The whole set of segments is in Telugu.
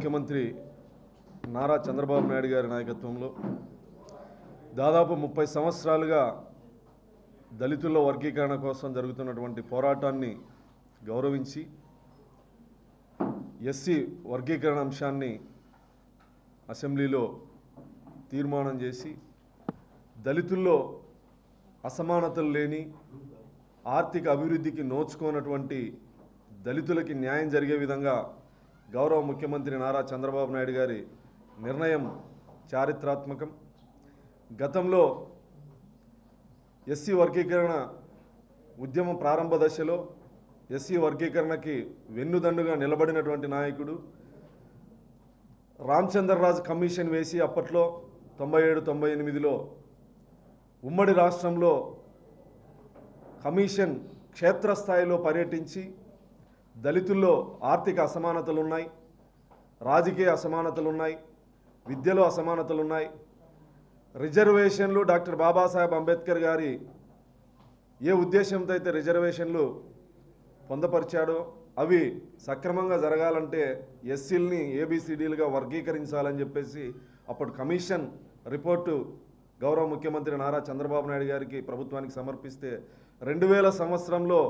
ముఖ్యమంత్రి నారా చంద్రబాబు నాయుడు గారి నాయకత్వంలో దాదాపు 30 సంవత్సరాలుగా దళితుల వర్గీకరణ కోసం జరుగుతున్నటువంటి పోరాటాన్ని గౌరవించి ఎస్సీ వర్గీకరణ అంశాన్ని అసెంబ్లీలో తీర్మానం చేసి దళితుల్లో అసమానతలు లేని ఆర్థిక అభివృద్ధికి నోచుకోనటువంటి దళితులకి న్యాయం జరిగే విధంగా గౌరవ ముఖ్యమంత్రి నారా చంద్రబాబు నాయుడు గారి నిర్ణయం చారిత్రాత్మకం. గతంలో ఎస్సీ వర్గీకరణ ఉద్యమం ప్రారంభ దశలో ఎస్సీ వర్గీకరణకి వెన్నుదన్నుగా నిలబడినటువంటి నాయకుడు రామచంద్రరాజు కమిషన్ వేసి అప్పట్లో 97-98లో ఉమ్మడి రాష్ట్రంలో కమిషన్ క్షేత్రస్థాయిలో పర్యటించి దళితుల్లో ఆర్థిక అసమానతలు ఉన్నాయి, రాజకీయ అసమానతలు ఉన్నాయి, విద్యలో అసమానతలు ఉన్నాయి, రిజర్వేషన్లు డాక్టర్ బాబాసాహెబ్ అంబేద్కర్ గారి ఏ ఉద్దేశంతో అయితే రిజర్వేషన్లు పొందపరిచాడో అవి సక్రమంగా జరగాలంటే ఎస్సీలని ఏబిసిడీలుగా వర్గీకరించాలని చెప్పేసి అప్పుడు కమిషన్ రిపోర్టు గౌరవ ముఖ్యమంత్రి నారా చంద్రబాబు నాయుడు గారికి ప్రభుత్వానికి సమర్పిస్తే 2000 సంవత్సరంలో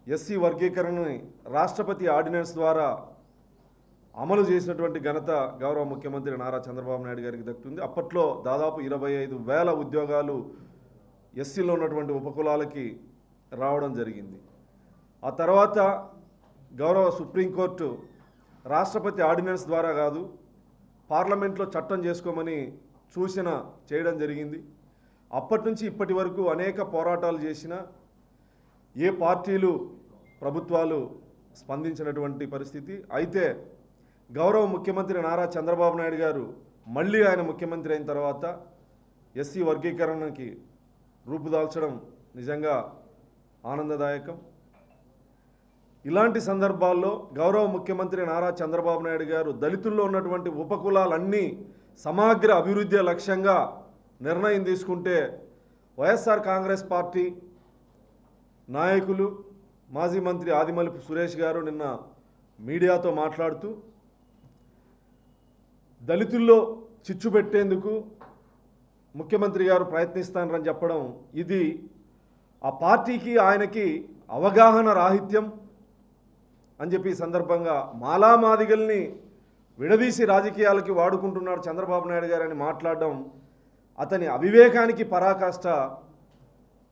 ఎస్సీ వర్గీకరణని రాష్ట్రపతి ఆర్డినెన్స్ ద్వారా అమలు చేసినటువంటి ఘనత గౌరవ ముఖ్యమంత్రి నారా చంద్రబాబు నాయుడు గారికి దక్కుతుంది. అప్పట్లో దాదాపు 25,000 ఉద్యోగాలు ఎస్సీలో ఉన్నటువంటి ఉపకులాలకి రావడం జరిగింది. ఆ తర్వాత గౌరవ సుప్రీంకోర్టు రాష్ట్రపతి ఆర్డినెన్స్ ద్వారా కాదు పార్లమెంట్లో చట్టం చేసుకోమని సూచన చేయడం జరిగింది. అప్పటి నుంచి ఇప్పటి వరకు అనేక పోరాటాలు చేసిన ఏ పార్టీలు ప్రభుత్వాలు స్పందించినటువంటి పరిస్థితి. అయితే గౌరవ ముఖ్యమంత్రి నారా చంద్రబాబు నాయుడు గారు మళ్ళీ ఆయన ముఖ్యమంత్రి అయిన తర్వాత ఎస్సీ వర్గీకరణకి రూపుదాల్చడం నిజంగా ఆనందదాయకం. ఇలాంటి సందర్భాల్లో గౌరవ ముఖ్యమంత్రి నారా చంద్రబాబు నాయుడు గారు దళితుల్లో ఉన్నటువంటి ఉపకులాలన్నీ సమగ్ర అభివృద్ధి లక్ష్యంగా నిర్ణయం తీసుకుంటే వైఎస్ఆర్ కాంగ్రెస్ పార్టీ నాయకులు మాజీ మంత్రి ఆదిమూలపు సురేష్ గారు నిన్న మీడియాతో మాట్లాడుతూ దళితుల్లో చిచ్చు పెట్టేందుకు ముఖ్యమంత్రి గారు ప్రయత్నిస్తారని చెప్పడం ఇది ఆ పార్టీకి ఆయనకి అవగాహన రాహిత్యం అని చెప్పి ఈ సందర్భంగా మాలామాదిగల్ని విడదీసి రాజకీయాలకి వాడుకుంటున్నాడు చంద్రబాబు నాయుడు గారు అని మాట్లాడడం అతని అవివేకానికి పరాకాష్ట.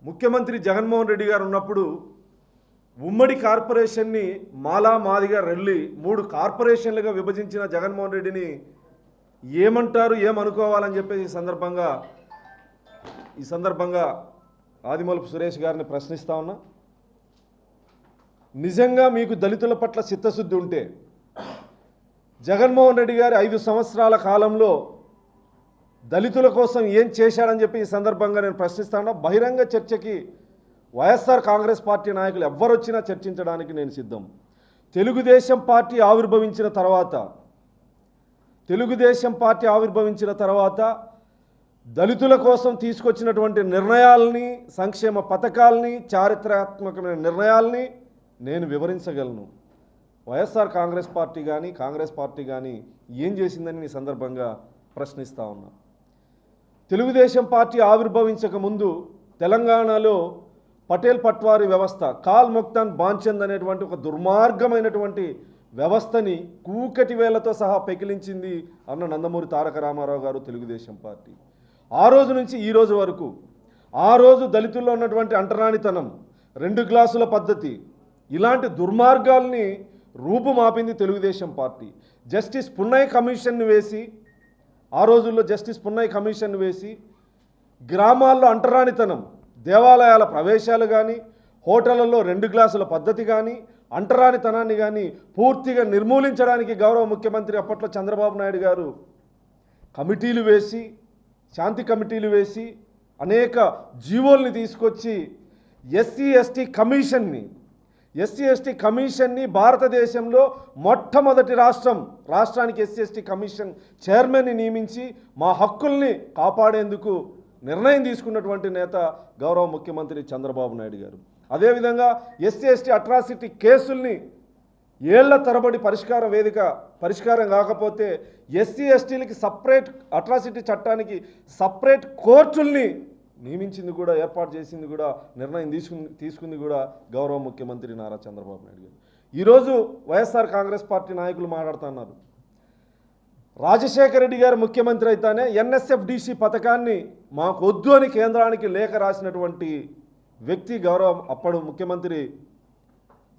ముఖ్యమంత్రి జగన్మోహన్ రెడ్డి గారు ఉన్నప్పుడు ఉమ్మడి కార్పొరేషన్ని మాలామాదిగా రెల్లి 3 కార్పొరేషన్లుగా విభజించిన జగన్మోహన్ రెడ్డిని ఏమంటారు ఏమనుకోవాలని చెప్పేసి ఈ సందర్భంగా ఆదిమూలపు సురేష్ గారిని ప్రశ్నిస్తా ఉన్నా. నిజంగా మీకు దళితుల పట్ల చిత్తశుద్ధి ఉంటే జగన్మోహన్ రెడ్డి గారి 5 సంవత్సరాల కాలంలో దళితుల కోసం ఏం చేశాడని చెప్పి ఈ సందర్భంగా నేను ప్రశ్నిస్తాను. బహిరంగ చర్చకి వైఎస్ఆర్ కాంగ్రెస్ పార్టీ నాయకులు ఎవ్వరొచ్చినా చర్చించడానికి నేను సిద్ధం. తెలుగుదేశం పార్టీ ఆవిర్భవించిన తర్వాత దళితుల కోసం తీసుకొచ్చినటువంటి నిర్ణయాలని, సంక్షేమ పథకాలని, చారిత్రాత్మకమైన నిర్ణయాలని నేను వివరించగలను. వైఎస్ఆర్ కాంగ్రెస్ పార్టీ కానీ ఏం చేసిందని ఈ సందర్భంగా ప్రశ్నిస్తా ఉన్నా. తెలుగుదేశం పార్టీ ఆవిర్భవించక ముందు తెలంగాణలో పటేల్ పట్వారీ వ్యవస్థ, కాల్ మొక్తాన్ బాంచంద్ అనేటువంటి ఒక దుర్మార్గమైనటువంటి వ్యవస్థని కూకటి వేళ్లతో సహా పెకిలించింది అన్న నందమూరి తారక రామారావు గారు తెలుగుదేశం పార్టీ. ఆ రోజు నుంచి ఈ రోజు వరకు ఆ రోజు దళితుల్లో ఉన్నటువంటి అంటరానితనం, 2 గ్లాసుల పద్ధతి, ఇలాంటి దుర్మార్గాల్ని రూపుమాపింది తెలుగుదేశం పార్టీ. జస్టిస్ పున్నయ్య కమిషన్ను వేసి ఆ రోజుల్లో గ్రామాల్లో అంటరానితనం, దేవాలయాల ప్రవేశాలు కానీ, హోటళ్లలో 2 గ్లాసుల పద్ధతి కానీ, అంటరానితనాన్ని కానీ పూర్తిగా నిర్మూలించడానికి గౌరవ ముఖ్యమంత్రి అప్పట్లో చంద్రబాబు నాయుడు గారు కమిటీలు వేసి, శాంతి కమిటీలు వేసి అనేక జీవోల్ని తీసుకొచ్చి ఎస్సీ ఎస్టీ కమిషన్ని భారతదేశంలో మొట్టమొదటి రాష్ట్రానికి ఎస్సీ ఎస్టీ కమిషన్ చైర్మన్ని నియమించి మా హక్కుల్ని కాపాడేందుకు నిర్ణయం తీసుకున్నటువంటి నేత గౌరవ ముఖ్యమంత్రి చంద్రబాబు నాయుడు గారు. అదేవిధంగా ఎస్సీ ఎస్టీ అట్రాసిటీ కేసుల్ని ఏళ్ల తరబడి పరిష్కారం కాకపోతే ఎస్సీ ఎస్టీలకి సపరేట్ అట్రాసిటీ చట్టానికి సపరేట్ కోర్టుల్ని నియమించింది కూడా, ఏర్పాటు చేసింది కూడా, నిర్ణయం తీసుకుంది కూడా గౌరవ ముఖ్యమంత్రి నారా చంద్రబాబు నాయుడు గారు. ఈరోజు వైఎస్ఆర్ కాంగ్రెస్ పార్టీ నాయకులు మాట్లాడుతున్నారు, రాజశేఖర రెడ్డి గారు ముఖ్యమంత్రి అయితేనే ఎన్ఎస్ఎఫ్డిసి పథకాన్ని మాకు వద్దు అని కేంద్రానికి లేఖ రాసినటువంటి వ్యక్తి గౌరవ అప్పుడు ముఖ్యమంత్రి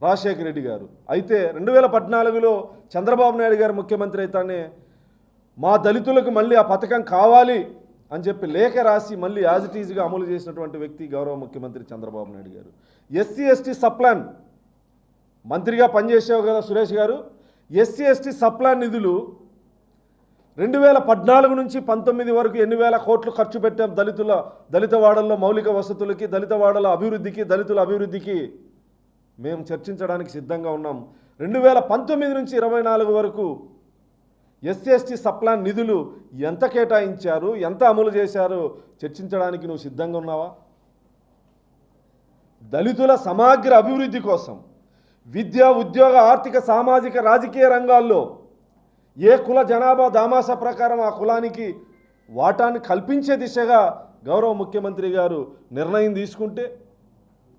రాజశేఖర రెడ్డి గారు. అయితే 2014లో చంద్రబాబు నాయుడు గారు ముఖ్యమంత్రి అయితేనే మా దళితులకు మళ్ళీ ఆ పథకం కావాలి అని చెప్పి లేఖ రాసి మళ్ళీ యాజ్ ఇట్ ఈజ్గా అమలు చేసినటువంటి వ్యక్తి గౌరవ ముఖ్యమంత్రి చంద్రబాబు నాయుడు గారు. ఎస్సీ ఎస్టీ సప్లాన్ మంత్రిగా పనిచేసావు కదా సురేష్ గారు, ఎస్సీ ఎస్టీ సప్లాన్ నిధులు 2014 నుంచి 19 వరకు ఎన్ని వేల కోట్లు ఖర్చు పెట్టాం దళిత వాడల్లో మౌలిక వసతులకి, దళిత వాడల అభివృద్ధికి, దళితుల అభివృద్ధికి మేము చర్చించడానికి సిద్ధంగా ఉన్నాం. 2019 నుంచి 24 వరకు ఎస్సీ ఎస్టీ సప్లాన్ నిధులు ఎంత కేటాయించారు, ఎంత అమలు చేశారు చర్చించడానికి నువ్వు సిద్ధంగా ఉన్నావా? దళితుల సమగ్ర అభివృద్ధి కోసం విద్య, ఉద్యోగ, ఆర్థిక, సామాజిక, రాజకీయ రంగాల్లో ఏ కుల జనాభా దామాసా ప్రకారం ఆ కులానికి వాటాన్ని కల్పించే దిశగా గౌరవ ముఖ్యమంత్రి గారు నిర్ణయం తీసుకుంటే,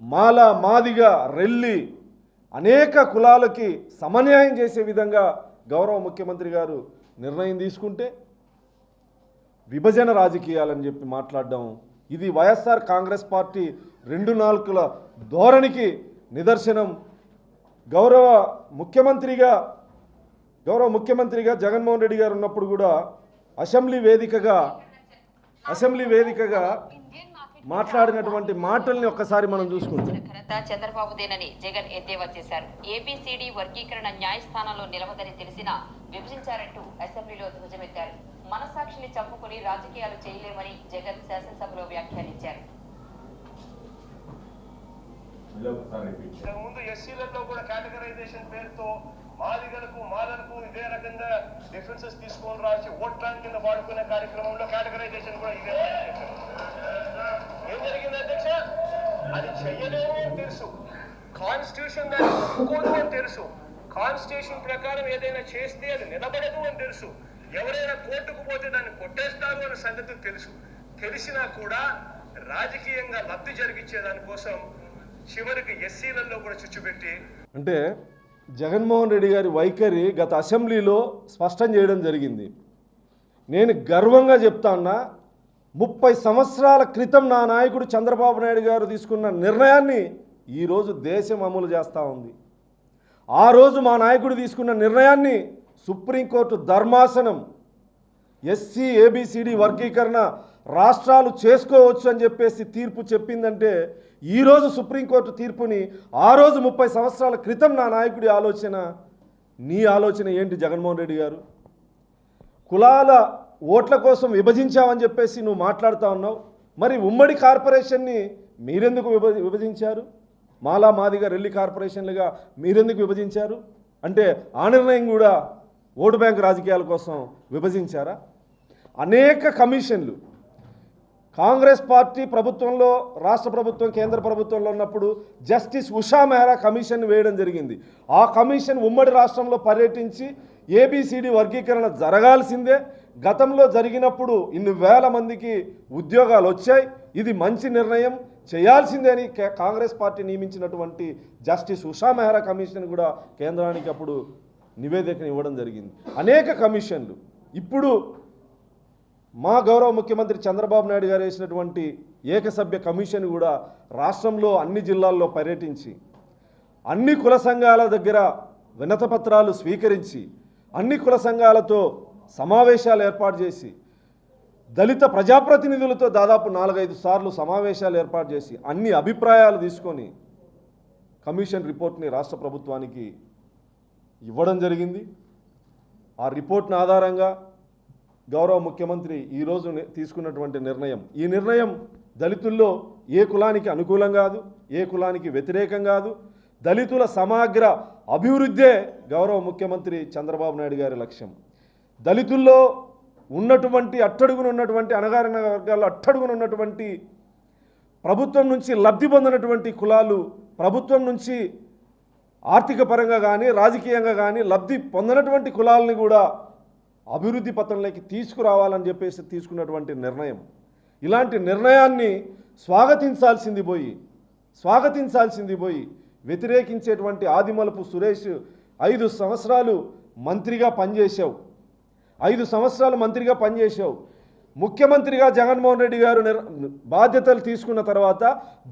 మాల, మాదిగ, రెల్లి అనేక కులాలకి సమన్యాయం చేసే విధంగా గౌరవ ముఖ్యమంత్రి గారు నిర్ణయం తీసుకుంటే విభజన రాజకీయాలని చెప్పి మాట్లాడడం, ఇది వైఎస్ఆర్ కాంగ్రెస్ పార్టీ 2 నాలుకల ధోరణికి నిదర్శనం. గౌరవ ముఖ్యమంత్రిగా జగన్మోహన్ రెడ్డి గారు ఉన్నప్పుడు కూడా అసెంబ్లీ వేదికగా మాట్లాడినటువంటి మాటల్ని ఒక్కసారి మనం చూసుకుంటాం. చంద్రబాబుదేనని జగన్ ఎద్దేవా చేశారు. ఏబిసిడి వర్గీకరణ న్యాయస్థానంలో నిలవదని తెలిసినా విభజించారంటూ అసెంబ్లీలో ధ్వజమెత్తారు. మనసాక్షిని చంపుకుని రాజకీయాలు చేయలేమని జగన్ శాసనసభలో వ్యాఖ్యానించారు. ముందు ఎస్సీలలో కూడా కేటగరైజేషన్ పేరుతో మాదిగలకు మాలలకు ఇదే రకంగా డిఫరెన్సెస్ తీసుకొని రాసి ఓట్ బ్యాంక్ కింద వాడుకునే కార్యక్రమంలో కేటగరైజేషన్ కూడా ఇదే. ఏం జరిగింది అధ్యక్ష? అది చెయ్యలేము అని తెలుసు, కాన్స్టిట్యూషన్ దాన్ని ఒప్పుకోదు అని తెలుసు, కాన్స్టిట్యూషన్ ప్రకారం ఏదైనా చేస్తే అది నిలబడదు అని తెలుసు, ఎవరైనా కోర్టుకు పోతే దాన్ని కొట్టేస్తారు అనే సంగతి తెలుసు. తెలిసినా కూడా రాజకీయంగా లబ్ధి జరిగించే దానికోసం చివరికి ఎస్సీలలో కూడా చుచ్చుపెట్టి, అంటే జగన్మోహన్ రెడ్డి గారి వైఖరి గత అసెంబ్లీలో స్పష్టం చేయడం జరిగింది. నేను గర్వంగా చెప్తాన్నా, 30 సంవత్సరాల క్రితం నా నాయకుడు చంద్రబాబు నాయుడు గారు తీసుకున్న నిర్ణయాన్ని ఈరోజు దేశం అమలు చేస్తూ ఉంది. ఆ రోజు మా నాయకుడు తీసుకున్న నిర్ణయాన్ని సుప్రీంకోర్టు ధర్మాసనం ఎస్సీ ఏబిసిడి వర్గీకరణ రాష్ట్రాలు చేసుకోవచ్చు అని చెప్పేసి తీర్పు చెప్పిందంటే, ఈరోజు సుప్రీంకోర్టు తీర్పుని ఆ రోజు 30 సంవత్సరాల క్రితం నా నాయకుడి ఆలోచన, నీ ఆలోచన ఏంటి జగన్మోహన్ రెడ్డి గారు? కులాల ఓట్ల కోసం విభజించామని చెప్పేసి నువ్వు మాట్లాడుతూ ఉన్నావు. మరి ఉమ్మడి కార్పొరేషన్ని మీరెందుకు విభజించారు? మాలా, మాదిగ, రెల్లి కార్పొరేషన్లుగా మీరెందుకు విభజించారు? అంటే ఆ నిర్ణయం కూడా ఓటు బ్యాంకు రాజకీయాల కోసం విభజించారా? అనేక కమిషన్లు కాంగ్రెస్ పార్టీ ప్రభుత్వంలో, రాష్ట్ర ప్రభుత్వం, కేంద్ర ప్రభుత్వంలో ఉన్నప్పుడు జస్టిస్ ఉషా మెహ్రా కమిషన్ వేయడం జరిగింది. ఆ కమిషన్ ఉమ్మడి రాష్ట్రంలో పర్యటించి ఏబిసిడి వర్గీకరణ జరగాల్సిందే, గతంలో జరిగినప్పుడు ఇన్ని వేల మందికి ఉద్యోగాలు వచ్చాయి, ఇది మంచి నిర్ణయం, చేయాల్సిందే అని కాంగ్రెస్ పార్టీ నియమించినటువంటి జస్టిస్ ఉషా మెహ్రా కమిషన్ కూడా కేంద్రానికి అప్పుడు నివేదికను ఇవ్వడం జరిగింది. అనేక కమిషన్లు. ఇప్పుడు మా గౌరవ ముఖ్యమంత్రి చంద్రబాబు నాయుడు గారు వేసినటువంటి ఏకసభ్య కమిషన్ కూడా రాష్ట్రంలో అన్ని జిల్లాల్లో పర్యటించి అన్ని కుల సంఘాల దగ్గర వినతపత్రాలు స్వీకరించి అన్ని కుల సంఘాలతో సమావేశాలు ఏర్పాటు చేసి దళిత ప్రజాప్రతినిధులతో దాదాపు 4-5 సార్లు సమావేశాలు ఏర్పాటు చేసి అన్ని అభిప్రాయాలు తీసుకొని కమిషన్ రిపోర్ట్ని రాష్ట్ర ప్రభుత్వానికి ఇవ్వడం జరిగింది. ఆ రిపోర్ట్ని ఆధారంగా గౌరవ ముఖ్యమంత్రి ఈరోజు తీసుకున్నటువంటి నిర్ణయం, ఈ నిర్ణయం దళితుల్లో ఏ కులానికి అనుకూలం కాదు, ఏ కులానికి వ్యతిరేకం కాదు, దళితుల సమగ్ర అభివృద్ధే గౌరవ ముఖ్యమంత్రి చంద్రబాబు నాయుడు గారి లక్ష్యం. దళితుల్లో ఉన్నటువంటి అణగారిన వర్గాల్లో అట్టడుగునున్నటువంటి ప్రభుత్వం నుంచి లబ్ధి పొందినటువంటి కులాలు ప్రభుత్వం నుంచి ఆర్థిక పరంగా కానీ రాజకీయంగా కానీ లబ్ధి పొందనటువంటి కులాలని కూడా అభివృద్ధి పథంలోకి తీసుకురావాలని చెప్పేసి తీసుకున్నటువంటి నిర్ణయం. ఇలాంటి నిర్ణయాన్ని స్వాగతించాల్సింది పోయి వ్యతిరేకించేటువంటి ఆదిమలపు సురేష్ 5 సంవత్సరాలు మంత్రిగా పనిచేశావు. 5 సంవత్సరాలు మంత్రిగా పనిచేశావు. ముఖ్యమంత్రిగా జగన్మోహన్ రెడ్డి గారు బాధ్యతలు తీసుకున్న తర్వాత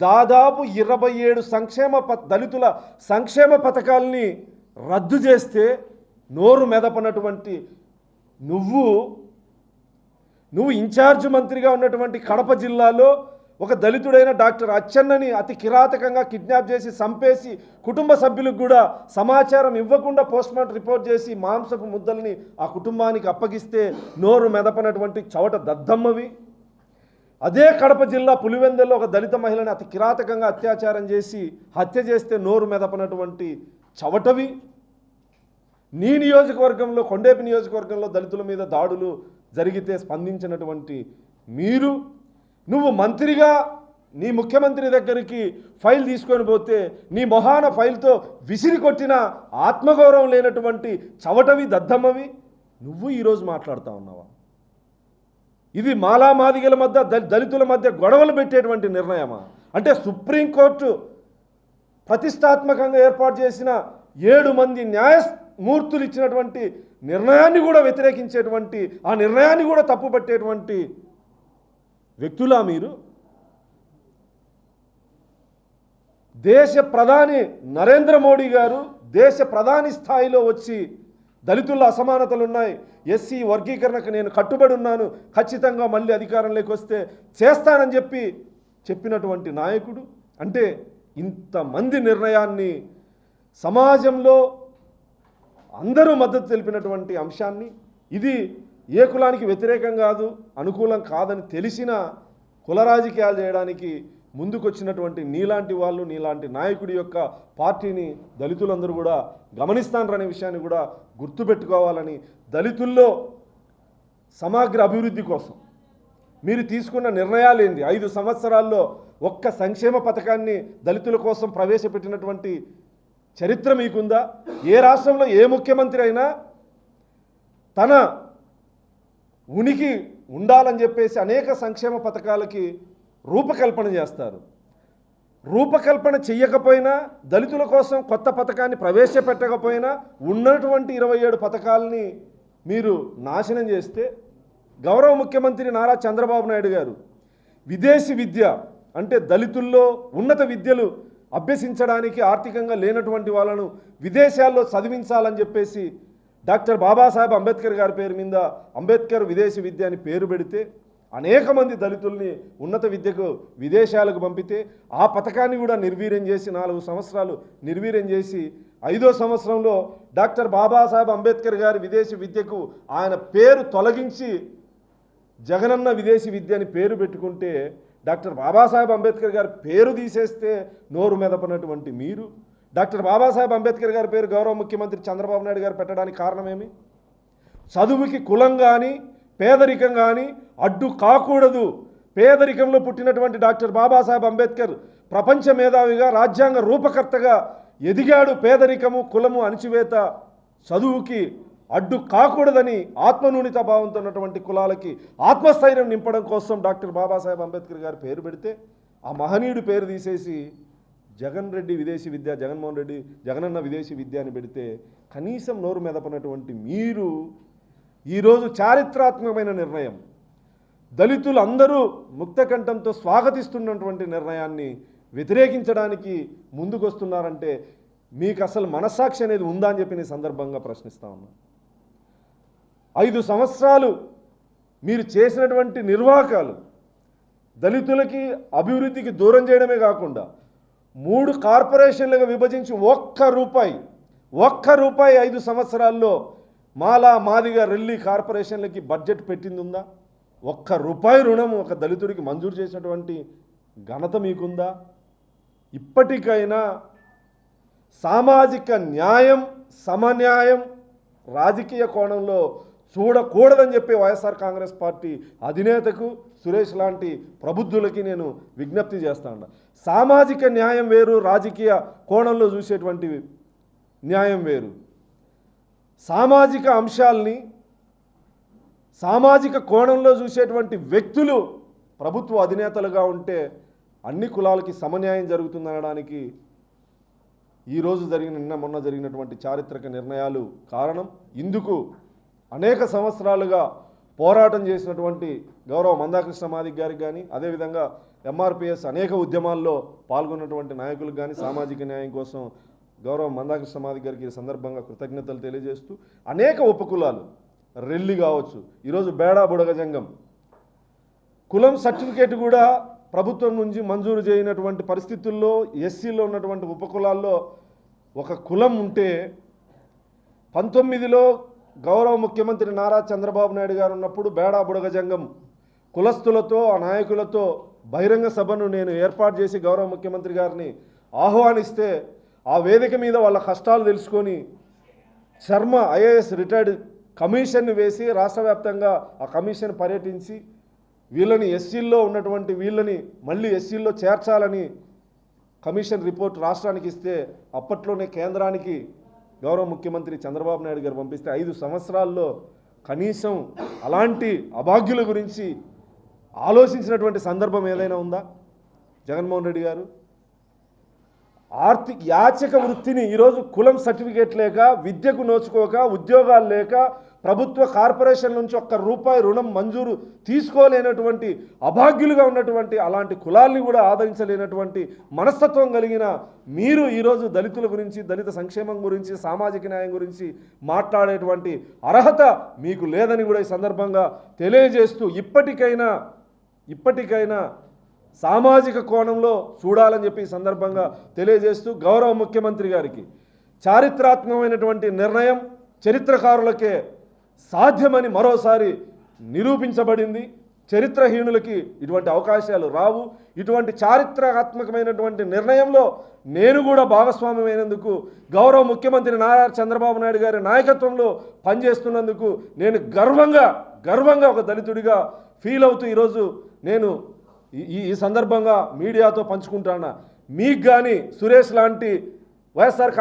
దాదాపు 27 దళితుల సంక్షేమ పథకాలని రద్దు చేస్తే నోరు మెదపనటువంటి నువ్వు ఇన్ఛార్జ్ మంత్రిగా ఉన్నటువంటి కడప జిల్లాలో ఒక దళితుడైన డాక్టర్ అచ్చెన్నని అతి కిరాతకంగా కిడ్నాప్ చేసి చంపేసి కుటుంబ సభ్యులకు కూడా సమాచారం ఇవ్వకుండా పోస్ట్మార్టం రిపోర్ట్ చేసి మాంసపు ముద్దల్ని ఆ కుటుంబానికి అప్పగిస్తే నోరు మెదపనటువంటి చవట దద్దమ్మవి. అదే కడప జిల్లా పులివెందుల్లో ఒక దళిత మహిళని అతి కిరాతకంగా అత్యాచారం చేసి హత్య చేస్తే నోరు మెదపనటువంటి చవటవి. నీ నియోజకవర్గంలో కొండేపి నియోజకవర్గంలో దళితుల మీద దాడులు జరిగితే స్పందించినటువంటి నువ్వు మంత్రిగా నీ ముఖ్యమంత్రి దగ్గరికి ఫైల్ తీసుకొని పోతే నీ మొహాన ఫైల్తో విసిరి కొట్టిన ఆత్మగౌరవం లేనటువంటి చవటవి దద్దమ్మవి నువ్వు ఈరోజు మాట్లాడుతూ ఉన్నావా? ఇది మాలామాదిగల మధ్య దళితుల మధ్య గొడవలు పెట్టేటువంటి నిర్ణయమా? అంటే సుప్రీంకోర్టు ప్రతిష్టాత్మకంగా ఏర్పాటు చేసిన 7 మంది న్యాయమూర్తులు ఇచ్చినటువంటి నిర్ణయాన్ని కూడా వ్యతిరేకించేటువంటి ఆ నిర్ణయాన్ని కూడా తప్పుపట్టేటువంటి వ్యక్తులా మీరు? దేశ ప్రధాని నరేంద్ర మోడీ గారు దేశ ప్రధాని స్థాయిలో వచ్చి దళితుల అసమానతలు ఉన్నాయి, ఎస్సీ వర్గీకరణకు నేను కట్టుబడి ఉన్నాను, ఖచ్చితంగా మళ్ళీ అధికారంలోకి వస్తే చేస్తానని చెప్పినటువంటి నాయకుడు. అంటే ఇంతమంది నిర్ణయాన్ని సమాజంలో అందరూ మద్దతు తెలిపినటువంటి అంశాన్ని ఇది ఏ కులానికి వ్యతిరేకం కాదు, అనుకూలం కాదని తెలిసిన కుల రాజకీయాలు చేయడానికి ముందుకొచ్చినటువంటి నీలాంటి వాళ్ళు, నీలాంటి నాయకుడి యొక్క పార్టీని దళితులందరూ కూడా గమనిస్తారనే విషయాన్ని కూడా గుర్తుపెట్టుకోవాలని, దళితుల్లో సమగ్ర అభివృద్ధి కోసం మీరు తీసుకున్న నిర్ణయాలు ఏంది? 5 సంవత్సరాల్లో ఒక్క సంక్షేమ పథకాన్ని దళితుల కోసం ప్రవేశపెట్టినటువంటి చరిత్ర మీకుందా? ఏ రాష్ట్రంలో ఏ ముఖ్యమంత్రి అయినా తన ఉనికి ఉండాలని చెప్పేసి అనేక సంక్షేమ పథకాలకి రూపకల్పన చేస్తారు. రూపకల్పన చెయ్యకపోయినా, దళితుల కోసం కొత్త పథకాన్ని ప్రవేశపెట్టకపోయినా ఉన్నటువంటి 27 పథకాలని మీరు నాశనం చేస్తే, గౌరవ ముఖ్యమంత్రి నారా చంద్రబాబు నాయుడు గారు విదేశీ విద్య అంటే దళితుల్లో ఉన్నత విద్యలు అభ్యసించడానికి ఆర్థికంగా లేనటువంటి వాళ్ళను విదేశాల్లో చదివించాలని చెప్పేసి డాక్టర్ బాబాసాహెబ్ అంబేద్కర్ గారి పేరు మీద అంబేద్కర్ విదేశీ విద్య అని పేరు పెడితే అనేక మంది దళితుల్ని ఉన్నత విద్యకు విదేశాలకు పంపితే ఆ పథకాన్ని కూడా నిర్వీర్యం చేసి 4 సంవత్సరాలు నిర్వీర్యం చేసి 5వ సంవత్సరంలో డాక్టర్ బాబాసాహెబ్ అంబేద్కర్ గారి విదేశీ విద్యకు ఆయన పేరు తొలగించి జగనన్న విదేశీ విద్య అని పేరు పెట్టుకుంటే, డాక్టర్ బాబాసాహెబ్ అంబేద్కర్ గారి పేరు తీసేస్తే నోరు మెదపనటువంటి మీరు డాక్టర్ బాబాసాహెబ్ అంబేద్కర్ గారి పేరు గౌరవ ముఖ్యమంత్రి చంద్రబాబు నాయుడు గారు పెట్టడానికి కారణమేమి? చదువుకి కులం కానీ పేదరికం కానీ అడ్డు కాకూడదు. పేదరికంలో పుట్టినటువంటి డాక్టర్ బాబాసాహెబ్ అంబేద్కర్ ప్రపంచ మేధావిగా రాజ్యాంగ రూపకర్తగా ఎదిగాడు. పేదరికము కులము అణిచివేత చదువుకి అడ్డు కాకూడదని ఆత్మన్యూనత భావంతో ఉన్నటువంటి కులాలకి ఆత్మస్థైర్యం నింపడం కోసం డాక్టర్ బాబాసాహెబ్ అంబేద్కర్ గారి పేరు పెడితే ఆ మహనీయుడి పేరు తీసేసి జగన్ రెడ్డి విదేశీ విద్య, జగన్మోహన్ రెడ్డి జగనన్న విదేశీ విద్య అని పెడితే కనీసం నోరు మెదపనటువంటి మీరు ఈరోజు చారిత్రాత్మకమైన నిర్ణయం, దళితులు అందరూ ముక్తకంఠంతో స్వాగతిస్తున్నటువంటి నిర్ణయాన్ని వ్యతిరేకించడానికి ముందుకొస్తున్నారంటే మీకు అసలు మనస్సాక్షి అనేది ఉందా అని చెప్పి నేను సందర్భంగా ప్రశ్నిస్తా ఉన్నా. 5 సంవత్సరాలు మీరు చేసినటువంటి నిర్వాహకాలు దళితులకి అభివృద్ధికి దూరం చేయడమే కాకుండా 3 కార్పొరేషన్లుగా విభజించి ఒక్క రూపాయి 5 సంవత్సరాల్లో మాలా మాదిగ రెల్లి కార్పొరేషన్లకి బడ్జెట్ పెట్టింది ఉందా? ₹1 రుణం ఒక దళితుడికి మంజూరు చేసినటువంటి ఘనత మీకుందా? ఇప్పటికైనా సామాజిక న్యాయం, సమన్యాయం రాజకీయ కోణంలో చూడకూడదని చెప్పి వైఎస్ఆర్ కాంగ్రెస్ పార్టీ అధినేతకు సురేష్ లాంటి ప్రబుద్ధులకి నేను విజ్ఞప్తి చేస్తాను. సామాజిక న్యాయం వేరు, రాజకీయ కోణంలో చూసేటువంటి న్యాయం వేరు. సామాజిక అంశాల్ని సామాజిక కోణంలో చూసేటువంటి వ్యక్తులు ప్రభుత్వ అధినేతలుగా ఉంటే అన్ని కులాలకి సమన్యాయం జరుగుతుందనడానికి ఈరోజు మొన్న జరిగినటువంటి చారిత్రక నిర్ణయాలు కారణం. ఇందుకు అనేక సంవత్సరాలుగా పోరాటం చేసినటువంటి గౌరవ మందాకృష్ణ మాదిగ గారికి కానీ, అదేవిధంగా ఎంఆర్పిఎస్ అనేక ఉద్యమాల్లో పాల్గొన్నటువంటి నాయకులకు కానీ, సామాజిక న్యాయం కోసం గౌరవ మందాకృష్ణ మాదిగ గారికి ఈ సందర్భంగా కృతజ్ఞతలు తెలియజేస్తూ అనేక ఉపకులాలు రెల్లి కావచ్చు, ఈరోజు బేడా బుడగజంగం కులం సర్టిఫికేట్ కూడా ప్రభుత్వం నుంచి మంజూరు చేయనటువంటి పరిస్థితుల్లో ఎస్సీలో ఉన్నటువంటి ఉపకులాల్లో ఒక కులం ఉంటే 19లో గౌరవ ముఖ్యమంత్రి నారా చంద్రబాబు నాయుడు గారు ఉన్నప్పుడు బేడా బుడగజంగం కులస్తులతో ఆ నాయకులతో బహిరంగ సభను నేను ఏర్పాటు చేసి గౌరవ ముఖ్యమంత్రి గారిని ఆహ్వానిస్తే ఆ వేదిక మీద వాళ్ళ కష్టాలు తెలుసుకొని శర్మ ఐఏఎస్ రిటైర్డ్ కమిషన్ని వేసి రాష్ట్ర వ్యాప్తంగా ఆ కమిషన్ పర్యటించి వీళ్ళని ఎస్సీల్లో ఉన్నటువంటి వీళ్ళని మళ్ళీ ఎస్సీల్లో చేర్చాలని కమిషన్ రిపోర్ట్ రాష్ట్రానికి ఇస్తే అప్పట్లోనే కేంద్రానికి గౌరవ ముఖ్యమంత్రి చంద్రబాబు నాయుడు గారు పంపిస్తే 5 సంవత్సరాల్లో కనీసం అలాంటి అభాగ్యుల గురించి ఆలోచించినటువంటి సందర్భం ఏదైనా ఉందా జగన్మోహన్ రెడ్డి గారు? యాచక వృత్తిని ఈరోజు కులం సర్టిఫికేట్ లేక, విద్యకు నోచుకోక, ఉద్యోగాలు లేక, ప్రభుత్వ కార్పొరేషన్ నుంచి ₹1 రుణం మంజూరు తీసుకోలేనటువంటి అభాగ్యులుగా ఉన్నటువంటి అలాంటి కులాల్ని కూడా ఆదరించలేనటువంటి మనస్తత్వం కలిగిన మీరు ఈరోజు దళితుల గురించి, దళిత సంక్షేమం గురించి, సామాజిక న్యాయం గురించి మాట్లాడేటువంటి అర్హత మీకు లేదని కూడా ఈ సందర్భంగా తెలియజేస్తూ ఇప్పటికైనా సామాజిక కోణంలో చూడాలని చెప్పి ఈ సందర్భంగా తెలియజేస్తూ గౌరవ ముఖ్యమంత్రి గారికి చారిత్రాత్మకమైనటువంటి నిర్ణయం చరిత్రకారులకే సాధ్యమని మరోసారి నిరూపించబడింది. చరిత్రహీనులకి ఇటువంటి అవకాశాలు రావు. ఇటువంటి చారిత్రాత్మకమైనటువంటి నిర్ణయంలో నేను కూడా భాగస్వామ్యమైనందుకు, గౌరవ ముఖ్యమంత్రి నారా చంద్రబాబు నాయుడు గారి నాయకత్వంలో పనిచేస్తున్నందుకు నేను గర్వంగా ఒక దళితుడిగా ఫీల్ అవుతూ ఈరోజు నేను ఈ సందర్భంగా మీడియాతో పంచుకుంటాను. మీకు కానీ సురేష్ లాంటి వైఎస్ఆర్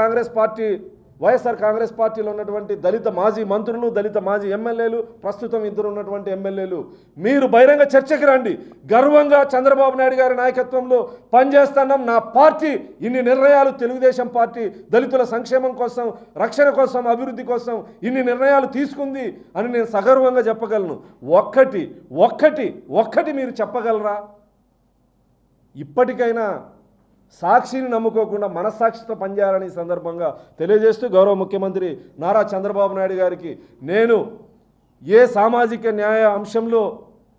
కాంగ్రెస్ పార్టీలో ఉన్నటువంటి దళిత మాజీ మంత్రులు, దళిత మాజీ ఎమ్మెల్యేలు, ప్రస్తుతం 2 ఉన్నటువంటి ఎమ్మెల్యేలు మీరు బహిరంగ చర్చకి రండి. గర్వంగా చంద్రబాబు నాయుడు గారి నాయకత్వంలో పనిచేస్తున్నాం. నా పార్టీ ఇన్ని నిర్ణయాలు, తెలుగుదేశం పార్టీ దళితుల సంక్షేమం కోసం, రక్షణ కోసం, అభివృద్ధి కోసం ఇన్ని నిర్ణయాలు తీసుకుంది అని నేను సగర్వంగా చెప్పగలను. ఒక్కటి మీరు చెప్పగలరా? ఇప్పటికైనా సాక్షిని నమ్ముకోకుండా మనస్సాక్షితో పనిచేయాలని సందర్భంగా తెలియజేస్తూ గౌరవ ముఖ్యమంత్రి నారా చంద్రబాబు నాయుడు గారికి నేను ఏ సామాజిక న్యాయ అంశంలో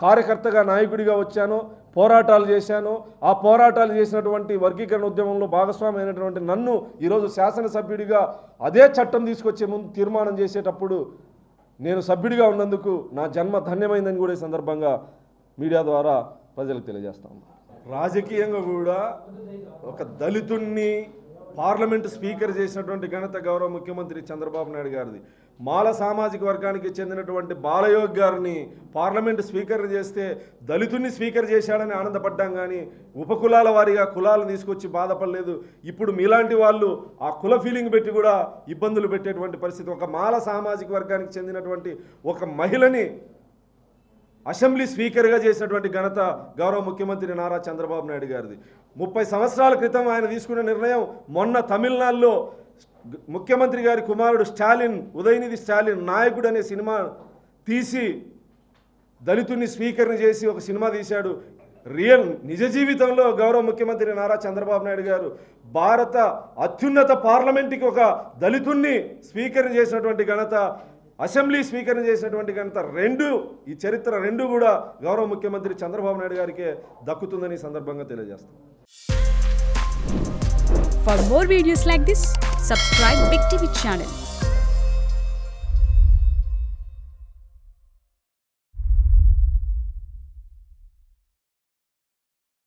కార్యకర్తగా, నాయకుడిగా వచ్చానో, పోరాటాలు చేశానో, ఆ పోరాటాలు చేసినటువంటి వర్గీకరణ ఉద్యమంలో భాగస్వామైనటువంటి నన్ను ఈరోజు శాసనసభ్యుడిగా అదే చట్టం తీసుకొచ్చే ముందు తీర్మానం చేసేటప్పుడు నేను సభ్యుడిగా ఉన్నందుకు నా జన్మ ధన్యమైందని కూడా ఈ సందర్భంగా మీడియా ద్వారా ప్రజలకు తెలియజేస్తాను. రాజకీయంగా కూడా ఒక దళితుణ్ణి పార్లమెంటు స్పీకర్ చేసినటువంటి ఘనత గౌరవ ముఖ్యమంత్రి చంద్రబాబు నాయుడు గారిది. మాల సామాజిక వర్గానికి చెందినటువంటి బాలయోగ్ గారిని పార్లమెంటు స్పీకర్ చేస్తే దళితుణ్ణి స్పీకర్ చేశాడని ఆనందపడ్డాం కానీ ఉపకులాల వారిగా కులాలను తీసుకొచ్చి బాధపడలేదు. ఇప్పుడు మీలాంటి వాళ్ళు ఆ కుల ఫీలింగ్ పెట్టి కూడా ఇబ్బందులు పెట్టేటువంటి పరిస్థితి. ఒక మాల సామాజిక వర్గానికి చెందినటువంటి ఒక మహిళని అసెంబ్లీ స్పీకర్గా చేసినటువంటి ఘనత గౌరవ ముఖ్యమంత్రి నారా చంద్రబాబు నాయుడు గారిది. 30 సంవత్సరాల క్రితం ఆయన తీసుకున్న నిర్ణయం మొన్న తమిళనాడులో ముఖ్యమంత్రి గారి కుమారుడు ఉదయనిధి స్టాలిన్ నాయకుడు అనే సినిమా తీసి దళితుని స్పీకర్ని చేసి ఒక సినిమా తీశాడు. నిజ జీవితంలో గౌరవ ముఖ్యమంత్రి నారా చంద్రబాబు నాయుడు గారు భారత అత్యున్నత పార్లమెంటుకి ఒక దళితుణ్ణి స్పీకర్ని చేసినటువంటి ఘనత, అసెంబ్లీ స్పీకర్ని చేసినటువంటి ఘనత ఈ చరిత్ర రెండు కూడా గౌరవ ముఖ్యమంత్రి చంద్రబాబు నాయుడు గారికే దక్కుతుందని సందర్భంగా తెలియజేస్తాం. For more videos like this, subscribe Big TV channel.